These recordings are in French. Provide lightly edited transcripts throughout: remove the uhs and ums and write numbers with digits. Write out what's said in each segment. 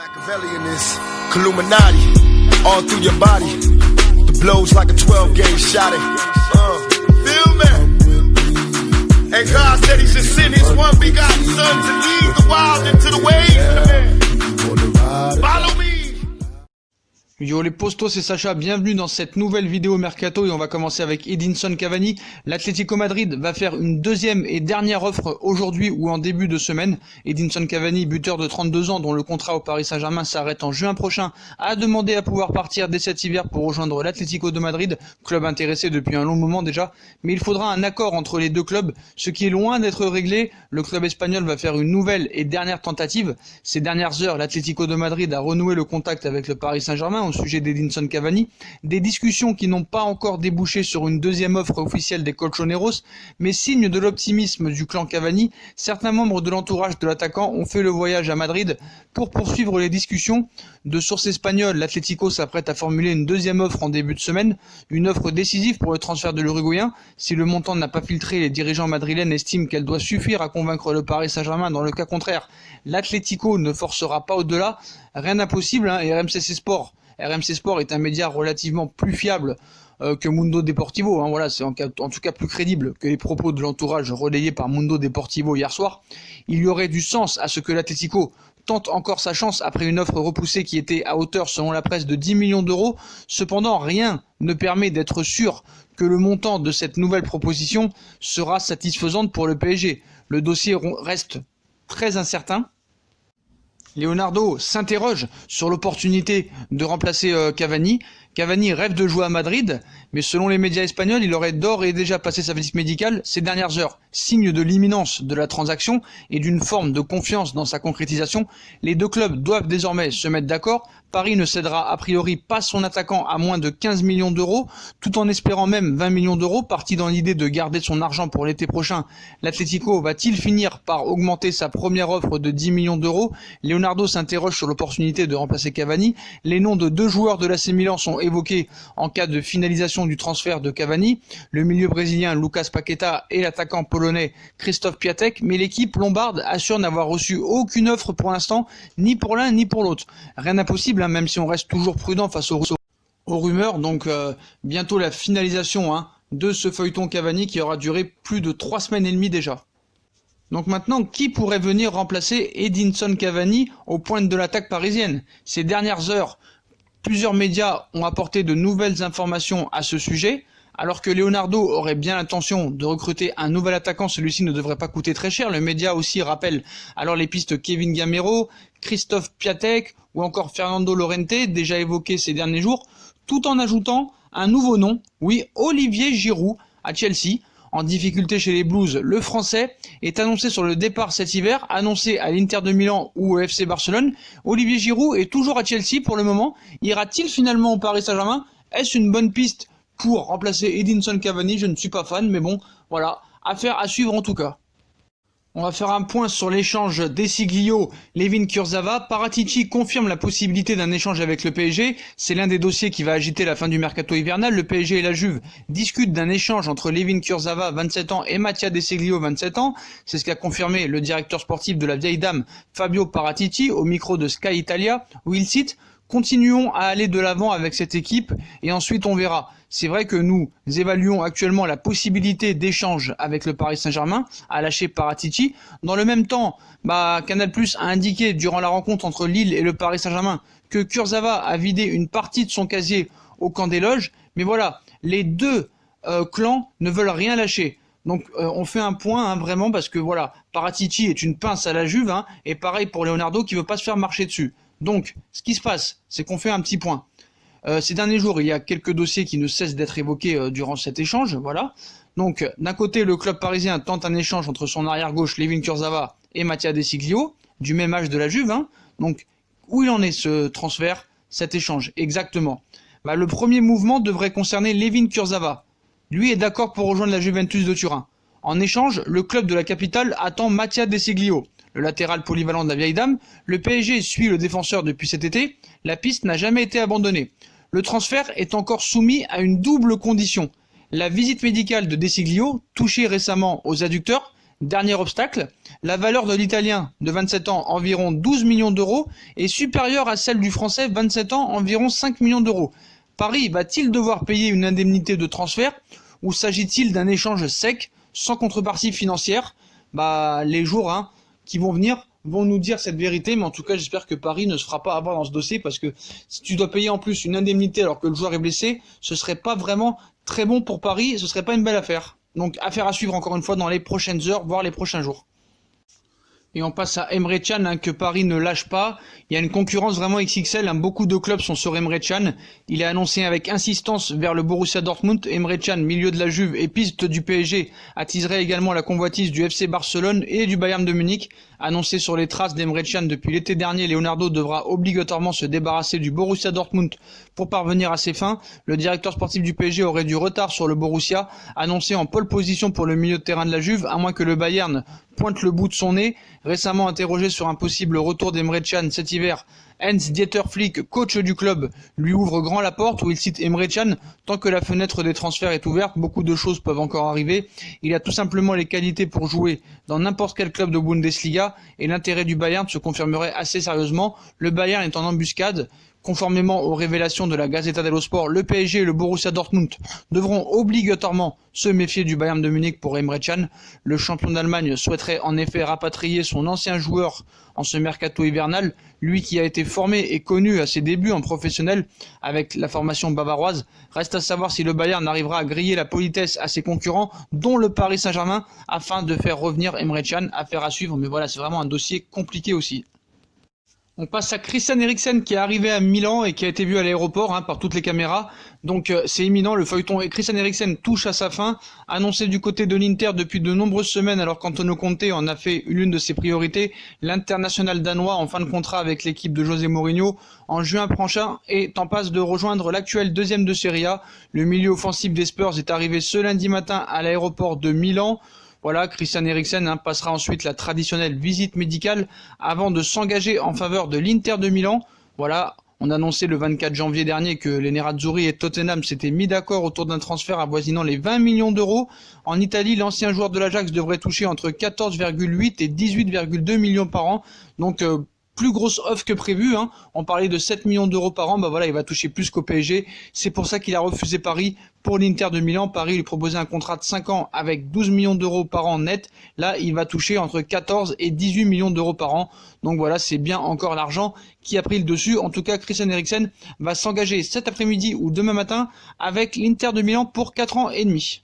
Machiavelli in this Illuminati, all through your body. The blows like a 12-gauge shot. Feel me? And God said He should send His one begotten Son to lead the wild into the ways. Follow me. Yo les postos, c'est Sacha, bienvenue dans cette nouvelle vidéo Mercato et on va commencer avec Edinson Cavani. L'Atlético Madrid va faire une deuxième et dernière offre aujourd'hui ou en début de semaine. Edinson Cavani, buteur de 32 ans dont le contrat au Paris Saint-Germain s'arrête en juin prochain, a demandé à pouvoir partir dès cet hiver pour rejoindre l'Atlético de Madrid, club intéressé depuis un long moment déjà. Mais il faudra un accord entre les deux clubs, ce qui est loin d'être réglé. Le club espagnol va faire une nouvelle et dernière tentative. Ces dernières heures, l'Atlético de Madrid a renoué le contact avec le Paris Saint-Germain au sujet d'Edinson Cavani, des discussions qui n'ont pas encore débouché sur une deuxième offre officielle des Colchoneros, mais signe de l'optimisme du clan Cavani, certains membres de l'entourage de l'attaquant ont fait le voyage à Madrid pour poursuivre les discussions. De sources espagnoles, l'Atlético s'apprête à formuler une deuxième offre en début de semaine, une offre décisive pour le transfert de l'Uruguayen. Si le montant n'a pas filtré, les dirigeants madrilènes estiment qu'elle doit suffire à convaincre le Paris Saint-Germain. Dans le cas contraire, l'Atlético ne forcera pas au-delà. Rien d'impossible, et RMC Sport est un média relativement plus fiable que Mundo Deportivo. Voilà, c'est en tout cas plus crédible que les propos de l'entourage relayés par Mundo Deportivo hier soir. Il y aurait du sens à ce que l'Atlético tente encore sa chance après une offre repoussée qui était à hauteur, selon la presse, de 10 millions d'euros. Cependant, rien ne permet d'être sûr que le montant de cette nouvelle proposition sera satisfaisante pour le PSG. Le dossier reste très incertain. Leonardo s'interroge sur l'opportunité de remplacer Cavani. Cavani rêve de jouer à Madrid, mais selon les médias espagnols, il aurait d'ores et déjà passé sa visite médicale ces dernières heures. Signe de l'imminence de la transaction et d'une forme de confiance dans sa concrétisation, les deux clubs doivent désormais se mettre d'accord. Paris ne cédera a priori pas son attaquant à moins de 15 millions d'euros, tout en espérant même 20 millions d'euros, parti dans l'idée de garder son argent pour l'été prochain. L'Atlético va-t-il finir par augmenter sa première offre de 10 millions d'euros? Leonardo s'interroge sur l'opportunité de remplacer Cavani. Les noms de deux joueurs de l'AC Milan sont évoqués en cas de finalisation du transfert de Cavani, le milieu brésilien Lucas Paqueta et l'attaquant polonais Krzysztof Piatek, mais l'équipe lombarde assure n'avoir reçu aucune offre pour l'instant, ni pour l'un ni pour l'autre. Rien d'impossible, même si on reste toujours prudent face aux rumeurs. Donc bientôt la finalisation de ce feuilleton Cavani qui aura duré plus de 3 semaines et demie déjà. Donc maintenant, qui pourrait venir remplacer Edinson Cavani aux pointes de l'attaque parisienne? Ces dernières heures, plusieurs médias ont apporté de nouvelles informations à ce sujet. Alors que Leonardo aurait bien l'intention de recruter un nouvel attaquant, celui-ci ne devrait pas coûter très cher. Le média aussi rappelle alors les pistes Kevin Gamero, Krzysztof Piatek ou encore Fernando Llorente, déjà évoqués ces derniers jours, tout en ajoutant un nouveau nom, oui, Olivier Giroud à Chelsea. En difficulté chez les Blues, le Français est annoncé sur le départ cet hiver, annoncé à l'Inter de Milan ou au FC Barcelone. Olivier Giroud est toujours à Chelsea pour le moment. Ira-t-il finalement au Paris Saint-Germain? Est-ce une bonne piste pour remplacer Edinson Cavani? Je ne suis pas fan, mais bon, voilà, affaire à suivre en tout cas. On va faire un point sur l'échange Desiglio, Layvin Kurzawa. Paratici confirme la possibilité d'un échange avec le PSG. C'est l'un des dossiers qui va agiter la fin du mercato hivernal. Le PSG et la Juve discutent d'un échange entre Layvin Kurzawa, 27 ans, et Mattia Desiglio, 27 ans. C'est ce qu'a confirmé le directeur sportif de la vieille dame, Fabio Paratici, au micro de Sky Italia, où il cite: « Continuons à aller de l'avant avec cette équipe et ensuite on verra. » C'est vrai que nous évaluons actuellement la possibilité d'échange avec le Paris Saint-Germain, a lâché Paratici. Dans le même temps, Canal+ a indiqué durant la rencontre entre Lille et le Paris Saint-Germain que Kurzawa a vidé une partie de son casier au camp des loges. Mais voilà, les deux clans ne veulent rien lâcher. Donc on fait un point vraiment parce que voilà, Paratici est une pince à la Juve et pareil pour Leonardo qui veut pas se faire marcher dessus. Donc ce qui se passe, c'est qu'on fait un petit point. Ces derniers jours, il y a quelques dossiers qui ne cessent d'être évoqués durant cet échange, voilà. Donc, d'un côté, le club parisien tente un échange entre son arrière-gauche, Layvin Kurzawa, et Mattia Desiglio, du même âge de la Juve. Donc, où il en est ce transfert, cet échange, exactement? Le premier mouvement devrait concerner Layvin Kurzawa. Lui est d'accord pour rejoindre la Juventus de Turin. En échange, le club de la capitale attend Mattia Desiglio, le latéral polyvalent de la vieille dame. Le PSG suit le défenseur depuis cet été. La piste n'a jamais été abandonnée. Le transfert est encore soumis à une double condition. La visite médicale de Desiglio, touché récemment aux adducteurs, Dernier obstacle, la valeur de l'Italien de 27 ans, environ 12 millions d'euros, est supérieure à celle du Français 27 ans, environ 5 millions d'euros. Paris va-t-il devoir payer une indemnité de transfert ou s'agit-il d'un échange sec, sans contrepartie financière? Les jours qui vont venir vont nous dire cette vérité, mais en tout cas j'espère que Paris ne se fera pas avoir dans ce dossier, parce que si tu dois payer en plus une indemnité alors que le joueur est blessé, ce serait pas vraiment très bon pour Paris, ce serait pas une belle affaire. Donc affaire à suivre encore une fois dans les prochaines heures, voire les prochains jours. Et on passe à Emre Can, que Paris ne lâche pas. Il y a une concurrence vraiment XXL, beaucoup de clubs sont sur Emre Can. Il est annoncé avec insistance vers le Borussia Dortmund. Emre Can, milieu de la Juve et piste du PSG, attiserait également la convoitise du FC Barcelone et du Bayern de Munich. Annoncé sur les traces d'Emre Can depuis l'été dernier, Leonardo devra obligatoirement se débarrasser du Borussia Dortmund pour parvenir à ses fins. Le directeur sportif du PSG aurait du retard sur le Borussia, annoncé en pole position pour le milieu de terrain de la Juve, à moins que le Bayern pointe le bout de son nez. Récemment interrogé sur un possible retour d'Emre Can cet hiver, Hans-Dieter Flick, coach du club, lui ouvre grand la porte, où il cite Emre Can: tant que la fenêtre des transferts est ouverte, beaucoup de choses peuvent encore arriver. Il a tout simplement les qualités pour jouer dans n'importe quel club de Bundesliga, et l'intérêt du Bayern se confirmerait assez sérieusement. Le Bayern est en embuscade. Conformément aux révélations de la Gazzetta dello Sport, le PSG et le Borussia Dortmund devront obligatoirement se méfier du Bayern de Munich pour Emre Can. Le champion d'Allemagne souhaiterait en effet rapatrier son ancien joueur en ce mercato hivernal, lui qui a été formé et connu à ses débuts en professionnel avec la formation bavaroise. Reste à savoir si le Bayern arrivera à griller la politesse à ses concurrents, dont le Paris Saint-Germain, afin de faire revenir Emre Can. Affaire à suivre, mais voilà, c'est vraiment un dossier compliqué aussi. On passe à Christian Eriksen, qui est arrivé à Milan et qui a été vu à l'aéroport par toutes les caméras. Donc c'est imminent, le feuilleton Christian Eriksen touche à sa fin. Annoncé du côté de l'Inter depuis de nombreuses semaines, alors qu'Antonio Conte en a fait l'une de ses priorités, l'international danois en fin de contrat avec l'équipe de José Mourinho en juin prochain est en passe de rejoindre l'actuel deuxième de Serie A. Le milieu offensif des Spurs est arrivé ce lundi matin à l'aéroport de Milan. Voilà, Christian Eriksen passera ensuite la traditionnelle visite médicale avant de s'engager en faveur de l'Inter de Milan. Voilà, on a annoncé le 24 janvier dernier que les Nerazzurri et Tottenham s'étaient mis d'accord autour d'un transfert avoisinant les 20 millions d'euros. En Italie, l'ancien joueur de l'Ajax devrait toucher entre 14,8 et 18,2 millions par an. Donc plus grosse offre que prévu, On parlait de 7 millions d'euros par an, voilà, il va toucher plus qu'au PSG. C'est pour ça qu'il a refusé Paris pour l'Inter de Milan. Paris lui proposait un contrat de 5 ans avec 12 millions d'euros par an net. Là, il va toucher entre 14 et 18 millions d'euros par an. Donc voilà, c'est bien encore l'argent qui a pris le dessus. En tout cas, Christian Eriksen va s'engager cet après-midi ou demain matin avec l'Inter de Milan pour 4 ans et demi.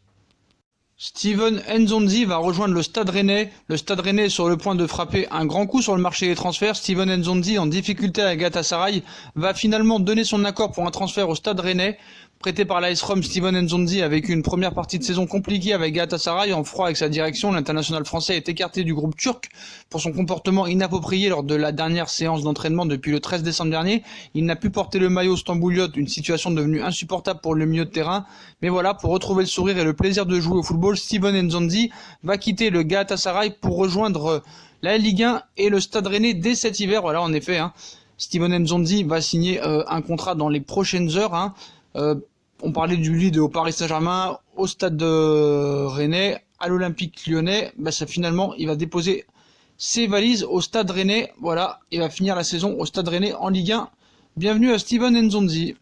Steven Nzonzi va rejoindre le Stade Rennais. Le Stade Rennais est sur le point de frapper un grand coup sur le marché des transferts. Steven Nzonzi, en difficulté à Galatasaray, va finalement donner son accord pour un transfert au Stade Rennais. Prêté par l'AS Rome, Steven Nzonzi a vécu une première partie de saison compliquée avec Galatasaray. En froid avec sa direction, l'international français est écarté du groupe turc pour son comportement inapproprié lors de la dernière séance d'entraînement depuis le 13 décembre dernier. Il n'a pu porter le maillot stambouliote, une situation devenue insupportable pour le milieu de terrain. Mais voilà, pour retrouver le sourire et le plaisir de jouer au football, Steven Nzonzi va quitter le Galatasaray pour rejoindre la Ligue 1 et le Stade Rennais dès cet hiver. Voilà, en effet, Steven Nzonzi va signer un contrat dans les prochaines heures. On parlait du lead au Paris Saint-Germain, au Stade de Rennais, à l'Olympique Lyonnais. Ça finalement, il va déposer ses valises au Stade Rennais. Voilà, il va finir la saison au Stade Rennais en Ligue 1. Bienvenue à Steven Nzonzi.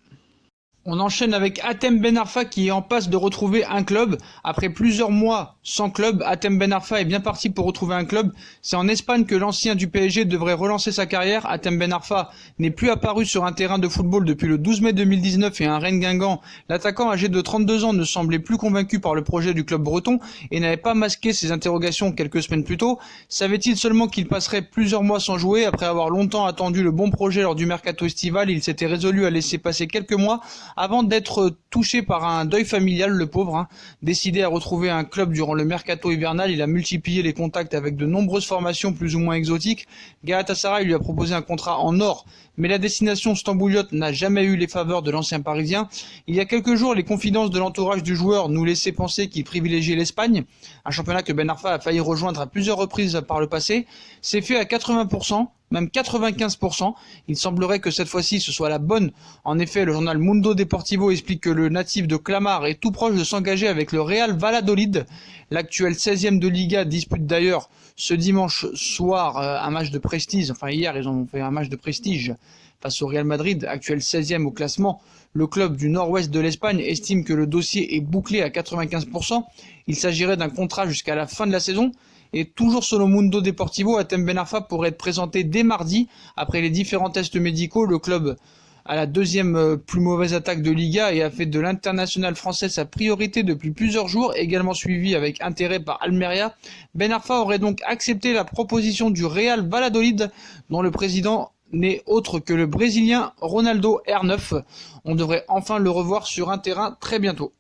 On enchaîne avec Hatem Ben Arfa qui est en passe de retrouver un club. Après plusieurs mois sans club, Hatem Ben Arfa est bien parti pour retrouver un club. C'est en Espagne que l'ancien du PSG devrait relancer sa carrière. Hatem Ben Arfa n'est plus apparu sur un terrain de football depuis le 12 mai 2019 et un Rennes Guingamp. L'attaquant âgé de 32 ans ne semblait plus convaincu par le projet du club breton et n'avait pas masqué ses interrogations quelques semaines plus tôt. Savait-il seulement qu'il passerait plusieurs mois sans jouer? Après avoir longtemps attendu le bon projet lors du mercato estival, il s'était résolu à laisser passer quelques mois avant d'être touché par un deuil familial, le pauvre. Décidé à retrouver un club durant le mercato hivernal, il a multiplié les contacts avec de nombreuses formations plus ou moins exotiques. Galatasaray lui a proposé un contrat en or, mais la destination stambouliote n'a jamais eu les faveurs de l'ancien parisien. Il y a quelques jours, les confidences de l'entourage du joueur nous laissaient penser qu'il privilégiait l'Espagne, un championnat que Ben Arfa a failli rejoindre à plusieurs reprises par le passé. C'est fait à 80%. même 95%. Il semblerait que cette fois-ci ce soit la bonne. En effet, le journal Mundo Deportivo explique que le natif de Clamart est tout proche de s'engager avec le Real Valladolid. L'actuel 16e de Liga dispute d'ailleurs ce dimanche soir un match de prestige. Enfin hier ils ont fait un match de prestige face au Real Madrid, actuel 16e au classement. Le club du nord-ouest de l'Espagne estime que le dossier est bouclé à 95%. Il s'agirait d'un contrat jusqu'à la fin de la saison. Et toujours selon Mundo Deportivo, Hatem Ben Arfa pourrait être présenté dès mardi. Après les différents tests médicaux, le club a la deuxième plus mauvaise attaque de Liga et a fait de l'international français sa priorité depuis plusieurs jours, également suivi avec intérêt par Almeria. Ben Arfa aurait donc accepté la proposition du Real Valladolid, dont le président n'est autre que le Brésilien Ronaldo R9. On devrait enfin le revoir sur un terrain très bientôt.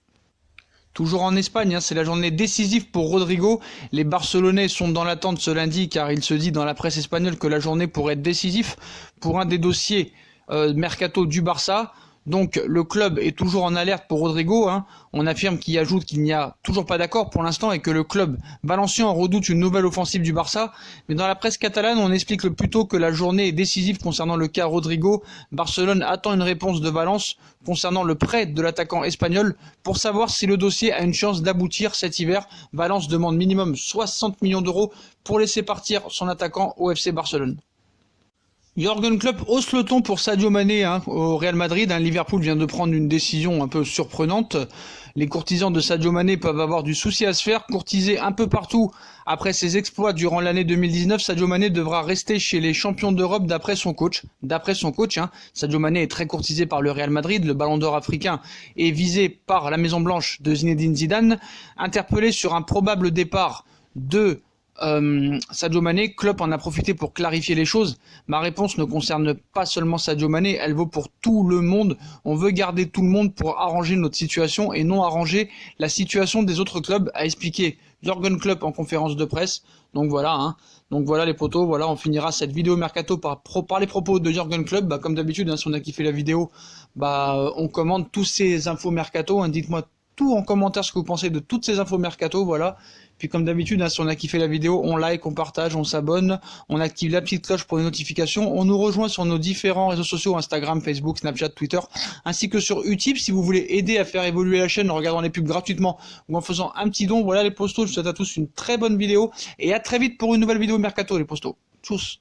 Toujours en Espagne, c'est la journée décisive pour Rodrigo. Les Barcelonais sont dans l'attente ce lundi car il se dit dans la presse espagnole que la journée pourrait être décisive pour un des dossiers mercato du Barça. Donc le club est toujours en alerte pour Rodrigo. On affirme qu'il ajoute qu'il n'y a toujours pas d'accord pour l'instant et que le club valencien redoute une nouvelle offensive du Barça. Mais dans la presse catalane, on explique plutôt que la journée est décisive concernant le cas Rodrigo. Barcelone attend une réponse de Valence concernant le prêt de l'attaquant espagnol pour savoir si le dossier a une chance d'aboutir cet hiver. Valence demande minimum 60 millions d'euros pour laisser partir son attaquant au FC Barcelone. Jürgen Klopp hausse le ton pour Sadio Mané au Real Madrid. Liverpool vient de prendre une décision un peu surprenante. Les courtisans de Sadio Mané peuvent avoir du souci à se faire. Courtisé un peu partout après ses exploits durant l'année 2019, Sadio Mané devra rester chez les champions d'Europe d'après son coach. Sadio Mané est très courtisé par le Real Madrid. Le ballon d'or africain est visé par la Maison Blanche de Zinedine Zidane. Interpellé sur un probable départ de Sadio Mané, Klopp en a profité pour clarifier les choses. Ma réponse ne concerne pas seulement Sadio Mané, elle vaut pour tout le monde. On veut garder tout le monde pour arranger notre situation et non arranger la situation des autres clubs, a expliqué Jürgen Klopp en conférence de presse. Donc voilà, les potos, voilà, on finira cette vidéo mercato par les propos de Jürgen Klopp. Comme d'habitude, si on a kiffé la vidéo, on commente tous ces infos mercato. Dites-moi tout en commentaire ce que vous pensez de toutes ces infos mercato, voilà. Puis comme d'habitude, si on a kiffé la vidéo, on like, on partage, on s'abonne, on active la petite cloche pour les notifications, on nous rejoint sur nos différents réseaux sociaux, Instagram, Facebook, Snapchat, Twitter, ainsi que sur Utip si vous voulez aider à faire évoluer la chaîne en regardant les pubs gratuitement ou en faisant un petit don. Voilà les postos, je vous souhaite à tous une très bonne vidéo et à très vite pour une nouvelle vidéo mercato les postos. Tchuss.